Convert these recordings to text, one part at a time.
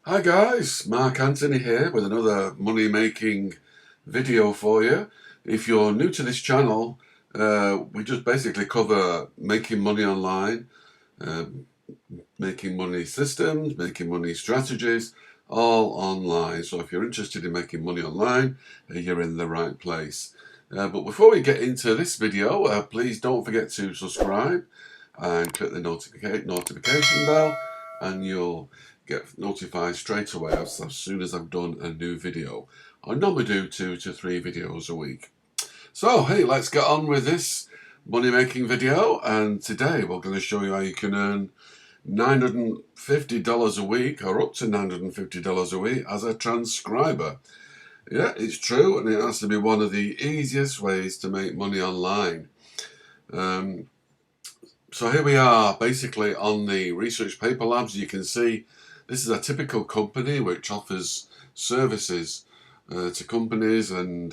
Hi guys, Mark Anthony here with another money making video for you. If you're new to this channel, we just basically cover making money online, uh, making money systems, making money strategies, all online. So if you're interested in making money online, you're in the right place. But before we get into this video, please don't forget to subscribe and click the notification bell, and you'll get notified straight away as soon as I've done a new video. I normally do 2 to 3 videos a week. So hey, let's get on with this money making video, and today we're going to show you how you can earn $950 a week, or up to $950 a week, as a transcriber. Yeah, it's true, and it has to be one of the easiest ways to make money online. So here we are, basically on the Research Paper Labs. You can see this is a typical company which offers services to companies and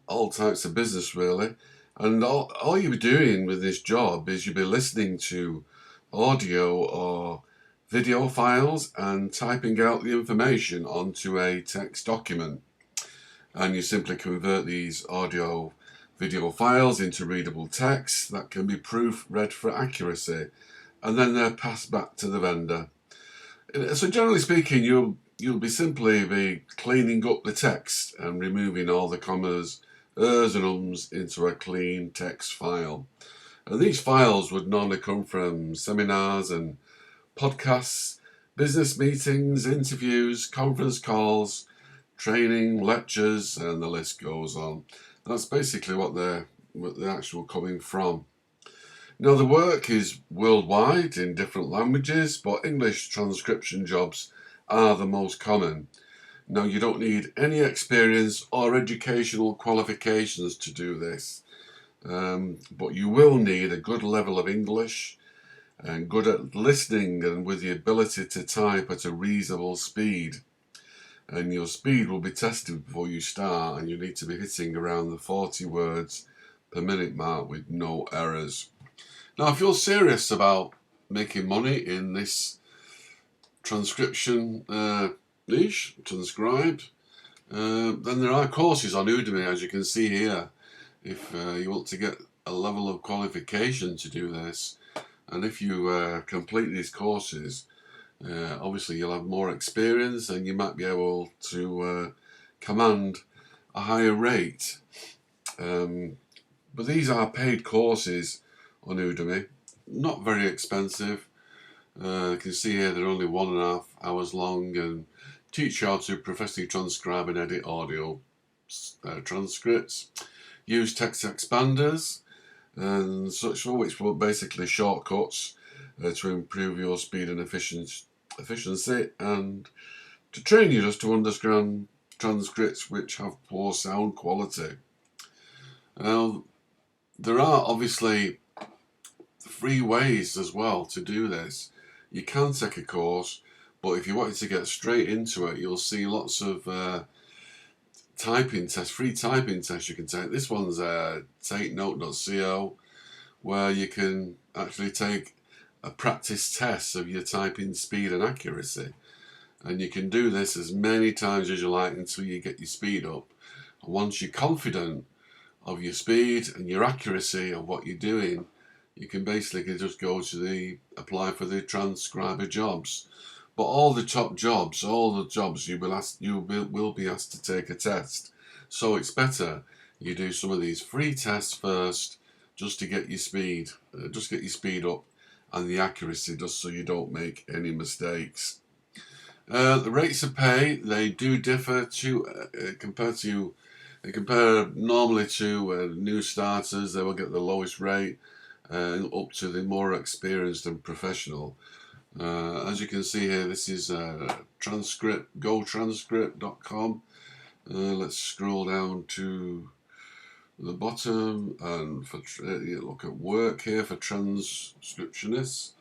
all types of business, really. And all you'll be doing with this job is you'll be listening to audio or video files and typing out the information onto a text document. And you simply convert these audio video files into readable text that can be proofread for accuracy, and then they're passed back to the vendor. So generally speaking, you'll be simply be cleaning up the text and removing all the commas, ers and ums into a clean text file. And these files would normally come from seminars and podcasts, business meetings, interviews, conference calls, training, lectures, and the list goes on. That's basically what they're actual coming from. Now, the work is worldwide in different languages, but English transcription jobs are the most common. Now, you don't need any experience or educational qualifications to do this, but you will need a good level of English and good at listening and with the ability to type at a reasonable speed. And your speed will be tested before you start, and you need to be hitting around the 40 words per minute mark with no errors. Now, if you're serious about making money in this transcription niche, transcribed, then there are courses on Udemy, as you can see here, if you want to get a level of qualification to do this. And if you complete these courses, obviously you'll have more experience and you might be able to command a higher rate. But these are paid courses on Udemy, not very expensive. You can see here they're only 1.5 hours long and teach you how to professionally transcribe and edit audio transcripts, use text expanders and such, which will basically shortcuts to improve your speed and efficiency, and to train you just to understand transcripts which have poor sound quality. Now, there are obviously free ways as well to do this. You can take a course, but if you wanted to get straight into it, you'll see lots of typing tests, free typing tests you can take. This one's takenote.co, where you can actually take a practice test of your typing speed and accuracy, and you can do this as many times as you like until you get your speed up. And once you're confident of your speed and your accuracy of what you're doing, you can basically just go to apply for the transcriber jobs. But all the top jobs, all the jobs you will be asked to take a test. So it's better you do some of these free tests first, just to get your speed, up and the accuracy, just so you don't make any mistakes. The rates of pay, they do differ compare normally to new starters. They will get the lowest rate, up to the more experienced and professional. As you can see here, this is gotranscript.com. Let's scroll down to the bottom, and you look at work here for transcriptionists,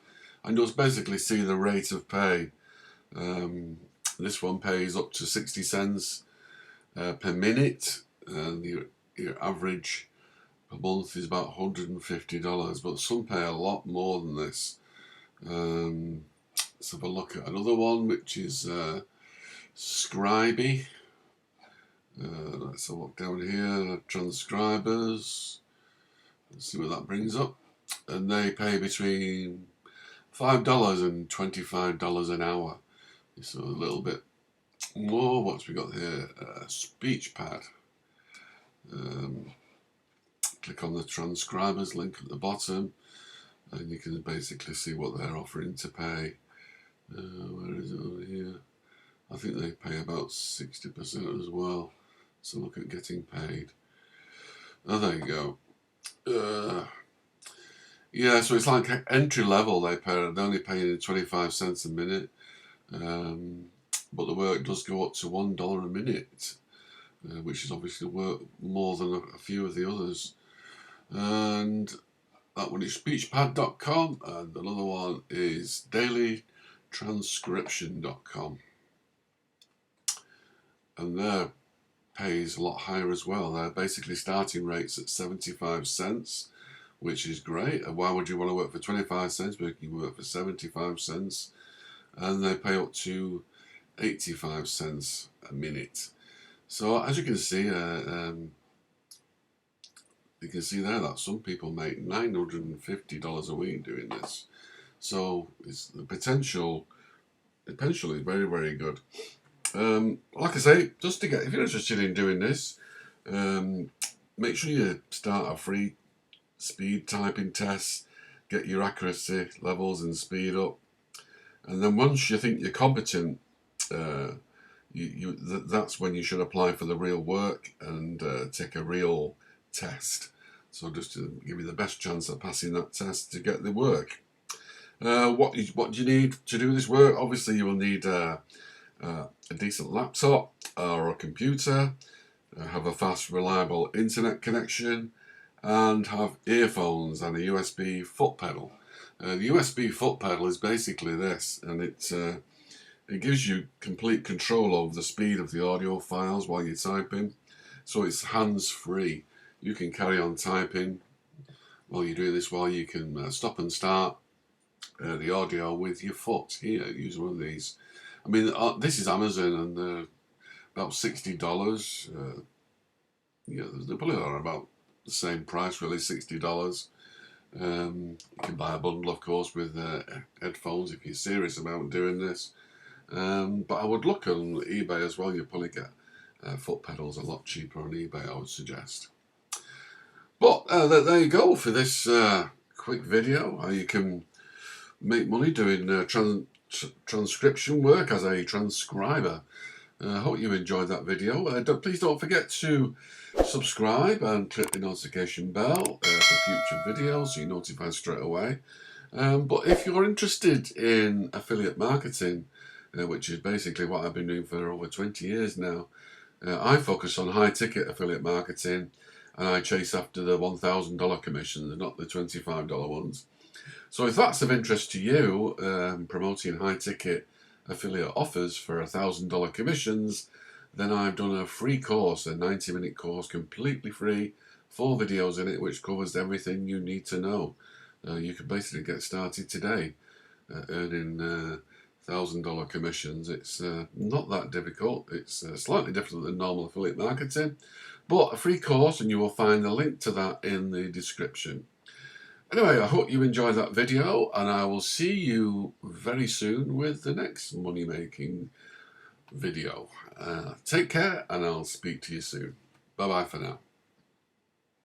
and you'll basically see the rate of pay. This one pays up to 60 cents per minute, and your average per month is about $150, but some pay a lot more than this. let's have a look at another one, which is Scribe. Let's have a look down here, transcribers. Let's see what that brings up. And they pay between $5 and $25 an hour. So a little bit more. What's we got here? Speech pad. Click on the transcribers link at the bottom, and you can basically see what they're offering to pay. Where is it over here? I think they pay about 60% as well. So look at getting paid. Oh, there you go. Yeah, so it's like entry level. They're only paying 25 cents a minute, but the work does go up to $1 a minute, which is obviously worth more than a few of the others. And that one is speechpad.com, and another one is dailytranscription.com, and their pay is a lot higher as well. They're basically starting rates at 75 cents, which is great. And why would you want to work for 25 cents? But you can work for 75 cents, and they pay up to 85 cents a minute. So as you can see, you can see there that some people make $950 a week doing this. So it's the potential is very, very good. Like I say, just to get, if you're interested in doing this, make sure you start a free speed typing test, get your accuracy levels and speed up, and then once you think you're competent, that's when you should apply for the real work and take a real test. So just to give you the best chance of passing that test to get the work. What do you need to do this work? Obviously, you will need a decent laptop or a computer, have a fast, reliable internet connection, and have earphones and a USB foot pedal. The USB foot pedal is basically this, and it gives you complete control over the speed of the audio files while you're typing. So it's hands-free. You can carry on typing while you do this, while you can stop and start the audio with your foot. Here, use one of these. I mean, this is Amazon, and about $60. Yeah, they probably are about the same price, really, $60. You can buy a bundle, of course, with headphones if you're serious about doing this. But I would look on eBay as well. You'll probably get foot pedals a lot cheaper on eBay, I would suggest. But there you go for this quick video. How you can make money doing transcription work as a transcriber. I hope you enjoyed that video. Please don't forget to subscribe and click the notification bell for future videos so you're notified straight away. But if you're interested in affiliate marketing, which is basically what I've been doing for over 20 years now, I focus on high ticket affiliate marketing, and I chase after the $1,000 commissions, not the $25 ones. So if that's of interest to you, promoting high ticket affiliate offers for $1,000 commissions, then I've done a free course, a 90-minute course, completely free, 4 videos in it, which covers everything you need to know. You can basically get started today earning $1,000 commissions. It's not that difficult. It's slightly different than normal affiliate marketing, but a free course, and you will find the link to that in the description. Anyway, I hope you enjoyed that video, and I will see you very soon with the next money making video. Take care, and I'll speak to you soon. Bye bye for now.